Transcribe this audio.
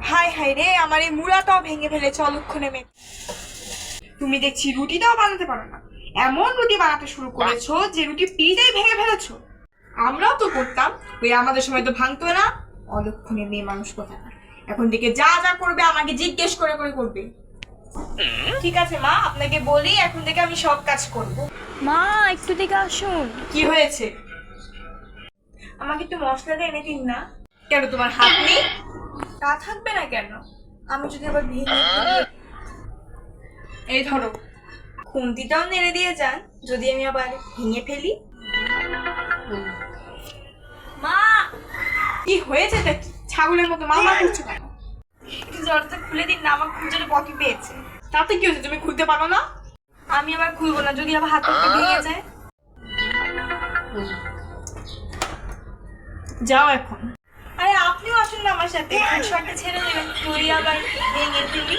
High high রে, আমার এই মুড়াটাও ভেঙে ফেলেছে অলক্ষণে মেয়ে। তুমি দেখছি রুটিটাও বানাতে পারো না, এমন রুটি বানাতে শুরু করেছো যে রুটি পিঠাই ভেঙে ফেলেছো। আমরাও তো করতাম, ওই আমাদের সময় তো ভাঙতো না। অলক্ষণে মেয়ে মানুষ কোথায়। এখন থেকে যা যা করবে আমাকে জিজ্ঞেস করে করে করবে। ঠিক আছে মা, আপনাকে বলি এখন থেকে আমি সব কাজ করব। মা একটু দিকে আসুন। কি হয়েছে? আমাকে একটু মশলাটা এনে দিন না। কেন তোমার হাত নেই? তা থাকবে না কেন? আমি যদি আবার ভেঙে ফেলি? এই ধরো, খুন্তিটাও নেড়ে দিয়ে যান যদি আমি আবার ভেঙে ফেলি। মা কি হয়েছে? তা কি ছাগলের মতো মা করছো কেন? একটু দরজা খুলে দিন না, আমার খুঁজে পটি পেয়েছে। তাতে কি হয়েছে, তুমি খুলতে পারো না? আমি আবার খুলবো না যদি আবার হাতটা ভেঙে যায়। যাও এখন। আরে আপনিও আসুন না আমার সাথে, খুচরাটা ছেড়ে দেবেন যদি আবার ভেঙে ফেলি।